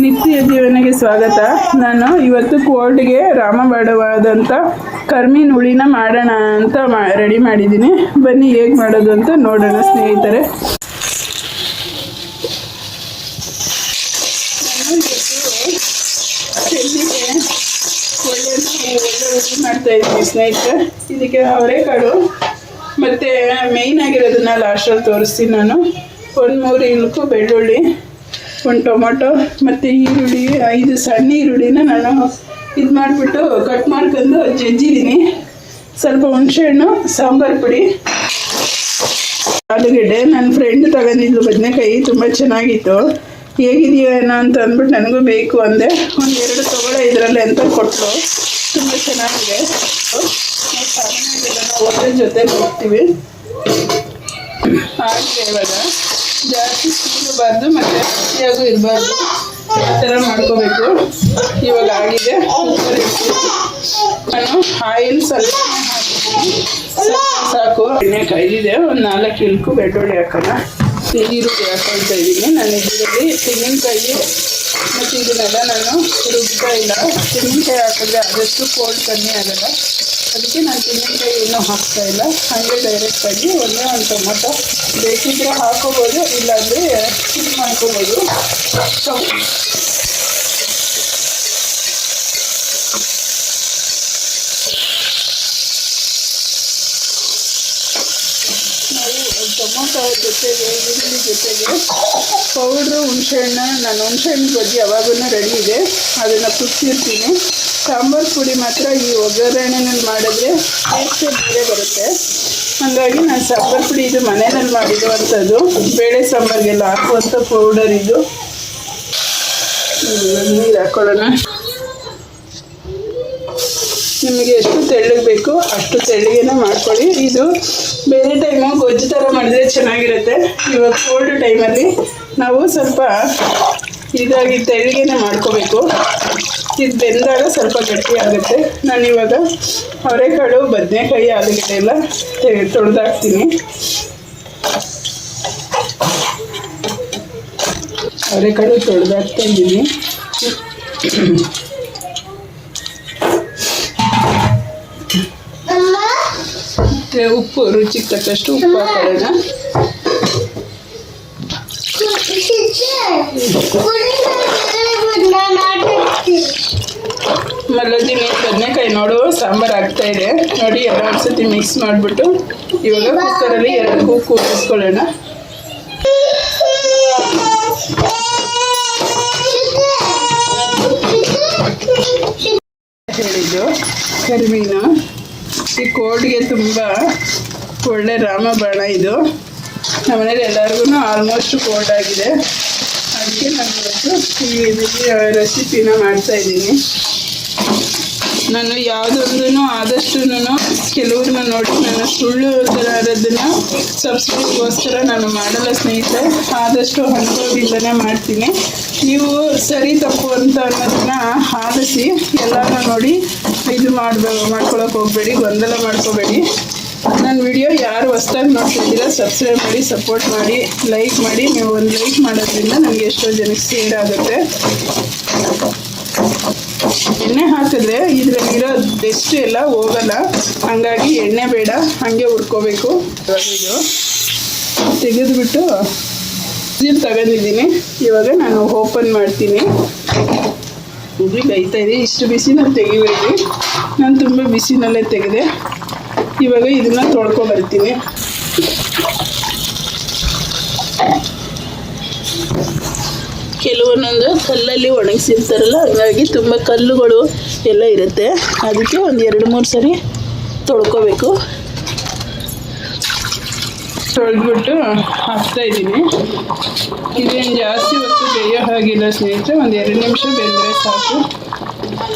ನಿತ್ಯ ಜೀವನಕ್ಕೆ ಸ್ವಾಗತ. ನಾನು ಇವತ್ತು ಕೋರ್ಟ್ಗೆ ರಾಮಬಾಣವಾದಂಥ ಕರ್ಮೀನ್ ಹುಳಿನ ಮಾಡೋಣ ಅಂತ ರೆಡಿ ಮಾಡಿದ್ದೀನಿ. ಬನ್ನಿ ಹೇಗೆ ಮಾಡೋದು ಅಂತ ನೋಡೋಣ ಸ್ನೇಹಿತರೆ. ಒಳ್ಳೆ ಹುಳಿ ಮಾಡ್ತಾ ಇದ್ದೀನಿ ಸ್ನೇಹಿತರೆ. ಇದಕ್ಕೆ ಅವರೆಕಾಳು ಮತ್ತು ಮೇಯ್ನ್ ಆಗಿರೋದನ್ನ ಲಾಸ್ಟಲ್ಲಿ ತೋರಿಸ್ತೀನಿ ನಾನು. 1-3 ಇನ್ಕು ಬೆಳ್ಳುಳ್ಳಿ, 1 ಟೊಮೊಟೊ ಮತ್ತು ಈರುಳ್ಳಿ, 5 ಸಣ್ಣ ಈರುಳ್ಳಿನ ನಾನು ಇದು ಮಾಡಿಬಿಟ್ಟು ಕಟ್ ಮಾಡ್ಕೊಂಡು ಜಜ್ಜಿದ್ದೀನಿ. ಸ್ವಲ್ಪ ಹುಣಸೆಹಣ್ಣು, ಸಾಂಬಾರು ಪುಡಿ, ಆಲೂಗಡ್ಡೆ. ನನ್ನ ಫ್ರೆಂಡ್ ತಗೊಂಡಿದ್ಲು ಬದನೆಕಾಯಿ, ತುಂಬ ಚೆನ್ನಾಗಿತ್ತು. ಹೇಗಿದೆಯೇನೋ ಅಂತ ಅಂದ್ಬಿಟ್ಟು ನನಗೂ ಬೇಕು ಅಂದೆ. 1-2 ತಗೊಳ್ಳೋ ಇದರಲ್ಲಿ ಅಂತ ಕೊಟ್ಟರು. ತುಂಬ ಚೆನ್ನಾಗಿದೆ. ನಾವು ಒಳ್ಳೆ ಜೊತೆ ಹೋಗ್ತೀವಿ. ಆಗಿದೆ ಇವಾಗ. ಜಾಸ್ತಿ ಇರಬಾರ್ದು ಮತ್ತು ಹಸಿಯಾಗೂ ಇರಬಾರ್ದು, ಆ ಥರ ಮಾಡ್ಕೋಬೇಕು. ಇವಾಗ ಆಗಿದೆ. ನಾನು ಆಯಿಲ್ ಸ್ವಲ್ಪ ಹಾಕಿದ್ದೀನಿ, ಸಾಕು. ಎಣ್ಣೆ ಕಾಯ್ದಿದೆ. 4 ಇನ್ಕು ಬೆಳ್ಳುಳ್ಳಿ ಹಾಕೋಣ. ಈರುಳ್ಳಿ ಹಾಕೊಳ್ತಾ ಇದ್ದೀನಿ. ನಾನು ಇದರಲ್ಲಿ ತೆಂಗಿನಕಾಯಿ ಮತ್ತು ಇದನ್ನೆಲ್ಲ ನಾನು ರುಬ್ತಾ ಇಲ್ಲ. ತೆಂಗಿನಕಾಯಿ ಹಾಕಿದ್ರೆ ಆದಷ್ಟು ಕೋಲ್ಡ್ ಕಮ್ಮಿ ಆಗಲ್ಲ, ಅದಕ್ಕೆ ನಾನು ತೆಂಗಿನಕಾಯಿ ಇನ್ನೂ ಹಾಕ್ತಾ ಇಲ್ಲ. ಹಾಗೆ ಡೈರೆಕ್ಟಾಗಿ ಒಂದು ಟೊಮೊಟೊ ಬೇಕಿದ್ರೆ ಹಾಕೋಬೋದು, ಇಲ್ಲಾಂದರೆ ಇದು ಮಾಡ್ಕೋಬೋದು. ನಾವು ಟೊಮೊಟೊ ಜೊತೆಗೆ ಈರುಳ್ಳಿ ಜೊತೆಗೆ ಪೌಡ್ರು ಹುಣಸೆಹಣ್ಣು, ನಾನು ಹುಣಸೆಹಣ್ಣು ಬಜ್ಜಿ ಯಾವಾಗೂ ರೆಡಿ ಇದೆ, ಅದನ್ನು ಕುದಿಸಿರ್ತೀನಿ. ಸಾಂಬಾರು ಪುಡಿ ಮಾತ್ರ ಈ ಒಗ್ಗರಣೆನಲ್ಲಿ ಮಾಡಿದ್ರೆ ಟೇಸ್ಟೇ ಬೇರೆ ಬರುತ್ತೆ. ಹಾಗಾಗಿ ನಾನು ಸಾಂಬಾರು ಪುಡಿ ಇದು ಮನೆಯಲ್ಲಿ ಮಾಡಿರುವಂಥದ್ದು, ಬೇಳೆ ಸಾಂಬಾರಿಗೆಲ್ಲ ಹಾಕುವಂಥ ಪೌಡರ್ ಇದು. ನೀರು ಹಾಕೊಳ್ಳೋಣ. ನಿಮಗೆ ಎಷ್ಟು ತೆಳ್ಳಗೆ ಬೇಕೋ ಅಷ್ಟು ತೆಳ್ಳಗೇನೆ ಮಾಡ್ಕೊಳ್ಳಿ. ಇದು ಬೇರೆ ಟೈಮು ಗೊಜ್ಜು ಥರ ಮಾಡಿದ್ರೆ ಚೆನ್ನಾಗಿರುತ್ತೆ. ಇವಾಗ ಕೋಲ್ಡ್ ಟೈಮಲ್ಲಿ ನಾವು ಸ್ವಲ್ಪ ಇದಾಗಿ ತೆಳ್ಳಗೇನೆ ಮಾಡ್ಕೋಬೇಕು. ಇದು ಬೆಂದಾಗ ಸ್ವಲ್ಪ ಗಟ್ಟಿ ಆಗುತ್ತೆ. ನಾನಿವಾಗ ಅವರೆಕಾಳು, ಬದನೆಕಾಯಿ, ಆಲೂಗಡ್ಡೆ ಎಲ್ಲ ತೊಳೆದಾಕ್ತೀನಿ. ಅವರೆಕಾಳು ತೊಳೆದಾಕ್ತಾ ಇದ್ದೀನಿ. ಮತ್ತು ಉಪ್ಪು, ರುಚಿಗೆ ತಕ್ಕಷ್ಟು ಉಪ್ಪು ಹಾಕೊಳ್ಳೋಣ. ಮಲ್ಲದಿನಿ ಬದನೆಕಾಯಿ ನೋಡು ಸಾಂಬಾರು ಆಗ್ತಾ ಇದೆ ನೋಡಿ. ಎಲ್ಲ ಒಂದ್ಸತಿ ಮಿಕ್ಸ್ ಮಾಡಿಬಿಟ್ಟು ಇವಾಗ ಕುಕ್ಕರಲ್ಲಿ 2 ಕೂಗಿಸ್ಕೊಳ್ಳೋಣ. ಹೇಳಿದ್ದು ಕರಿಮೀನು ಈ ಕೋಲ್ಡ್ಗೆ ತುಂಬ ಒಳ್ಳೆ ರಾಮಬಾಣ ಇದು. ನಮ್ಮನೇಲಿ ಎಲ್ಲರಿಗೂ ಆಲ್ಮೋಸ್ಟ್ ಕೋಲ್ಡ್ ಆಗಿದೆ, ಅದಕ್ಕೆ ನಾನು ಇವತ್ತು ಈ ರೆಸಿಪಿನ ಮಾಡ್ತಾಯಿದ್ದೀನಿ. ನಾನು ಯಾವುದೊಂದೂ ಆದಷ್ಟು ಕೆಲವ್ರನ್ನ ನೋಡಿ ನಾನು ಸುಳ್ಳು ಥರದನ್ನು ಸಬ್ಸಿಡಿಗೋಸ್ಕರ ನಾನು ಮಾಡಲ್ಲ ಸ್ನೇಹಿತರೆ. ಆದಷ್ಟು ಅನುಭವದಿಂದನೇ ಮಾಡ್ತೀನಿ. ನೀವು ಸರಿ ತಪ್ಪು ಅಂತ ಅನ್ನೋದನ್ನ ಆಲಿಸಿ ಎಲ್ಲನೂ ನೋಡಿ ಇದು ಮಾಡ್ಕೊಳಕ್ಕೆ ಹೋಗಬೇಡಿ, ಗೊಂದಲ ಮಾಡ್ಕೋಬೇಡಿ. ನನ್ನ ವಿಡಿಯೋ ಯಾರು ಹೊಸ್ದಾಗಿ ನೋಡ್ತಿದ್ದೀರಾ ಸಬ್ಸ್ಕ್ರೈಬ್ ಮಾಡಿ, ಸಪೋರ್ಟ್ ಮಾಡಿ, ಲೈಕ್ ಮಾಡಿ. ನೀವು ಒಂದು ಲೈಕ್ ಮಾಡೋದ್ರಿಂದ ನನಗೆ ಎಷ್ಟೋ ಜನಕ್ಕೆ ಶೇರ್ ಆಗುತ್ತೆ. ಎಣ್ಣೆ ಹಾಕಿದ್ರೆ ಇದರಲ್ಲಿರೋ ಬೆಸ್ಟ್ ಎಲ್ಲ ಹೋಗಲ್ಲ, ಹಾಗಾಗಿ ಎಣ್ಣೆ ಬೇಡ, ಹಾಗೆ ಹುರ್ಕೋಬೇಕು. ಇದು ತೆಗೆದುಬಿಟ್ಟು ಇದು ತಗೊಂಡಿದ್ದೀನಿ. ಇವಾಗ ನಾನು ಓಪನ್ ಮಾಡ್ತೀನಿ. ಇದು ಬೇಯ್ತಾ ಇದೆ. ಇಷ್ಟು ಬಿಸಿನಲ್ಲಿ ತೆಗಿಬೇಡಿ, ನಾನು ತುಂಬ ಬಿಸಿನಲ್ಲೇ ತೆಗೆದೆ. ಇವಾಗ ಇದನ್ನು ತೊಳ್ಕೊಬರ್ತೀನಿ. ಕೆಲವೊಂದೊಂದು ಕಲ್ಲಲ್ಲಿ ಒಣಗಿಸಿರ್ತಾರಲ್ಲ, ಹಾಗಾಗಿ ತುಂಬ ಕಲ್ಲುಗಳು ಎಲ್ಲ ಇರುತ್ತೆ. ಅದಕ್ಕೆ ಒಂದು 2-3 ಸರಿ ತೊಳ್ಕೊಬೇಕು. ತೊಳೆದ್ಬಿಟ್ಟು ಹಾಕ್ತಾಯಿದ್ದೀನಿ. ಇದೇನು ಜಾಸ್ತಿ ಹೊತ್ತು ಬೇಯೋ ಹಾಗಿಲ್ಲ ಸ್ನೇಹಿತರೆ, ಒಂದು 2 ನಿಮಿಷ ಬೆಂದರೆ ಸಾಕು.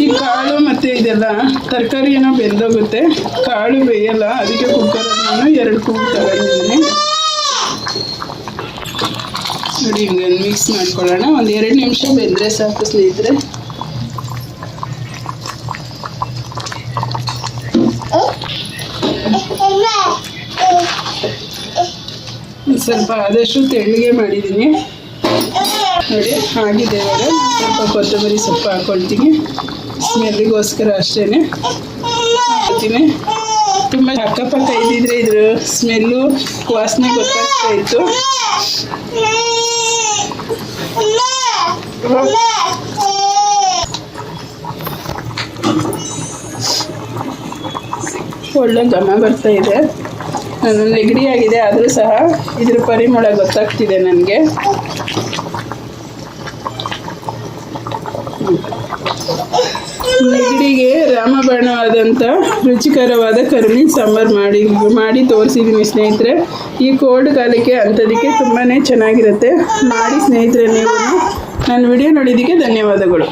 ಈ ಕಾಳು ಮತ್ತು ಇದೆಲ್ಲ ತರಕಾರಿ ಏನೋ ಬೆಂದೋಗುತ್ತೆ, ಕಾಳು ಬೇಯಲ್ಲ. ಅದಕ್ಕೆ ಕುಕ್ಕರಲ್ಲಿ ನಾನು 2 ಕೂಗು ತಗೊಂಡಿದ್ದೀನಿ. ನೋಡಿ ಹಿಂಗೆ ಮಿಕ್ಸ್ ಮಾಡ್ಕೊಳ್ಳೋಣ. ಒಂದು 2 ನಿಮಿಷ ಬೆಂದರೆ ಸಾಕು ಸ್ನೇಹಿತರೆ. ಸ್ವಲ್ಪ ಆದಷ್ಟು ತೆಳ್ಳಗೆ ಮಾಡಿದ್ದೀನಿ ನೋಡಿ. ಆಗಿದೆ ಇವಾಗ. ಸ್ವಲ್ಪ ಕೊತ್ತಂಬರಿ ಸೊಪ್ಪು ಹಾಕ್ಕೊಳ್ತೀನಿ, ಸ್ಮೆಲ್ಲಿಗೋಸ್ಕರ ಅಷ್ಟೇ ಹಾಕ್ತೀನಿ. ತುಂಬ ಅಕ್ಕಪಕ್ಕ ಇದ್ದಿದ್ರೆ ಇದ್ರ ಸ್ಮೆಲ್ಲು ವಾಸನೆ ಗೊತ್ತಾಗ್ತಾ ಇತ್ತು. ಒಳ್ಳೆ ಘಮ ಬರ್ತಾ ಇದೆ. ನಾನು ನೆಗಡಿ ಆಗಿದೆ ಆದರೂ ಸಹ ಇದ್ರ ಪರಿಮಳ ಗೊತ್ತಾಗ್ತಿದೆ ನನಗೆ. ನೆಗಡಿಗೆ ರಾಮಬಾಣವಾದಂಥ ರುಚಿಕರವಾದ ಕರಿಮೀನು ಸಾಂಬಾರು ಮಾಡಿ ತೋರಿಸಿದ್ದೀನಿ ಸ್ನೇಹಿತರೆ. ಈ ಕೋಲ್ಡ್ ಕಾಲಕ್ಕೆ ಅಂಥದಕ್ಕೆ ತುಂಬಾ ಚೆನ್ನಾಗಿರುತ್ತೆ. ಮಾಡಿ ಸ್ನೇಹಿತರೆ ನೀವು. ನನ್ನ ವಿಡಿಯೋ ನೋಡಿದ್ದಕ್ಕೆ ಧನ್ಯವಾದಗಳು.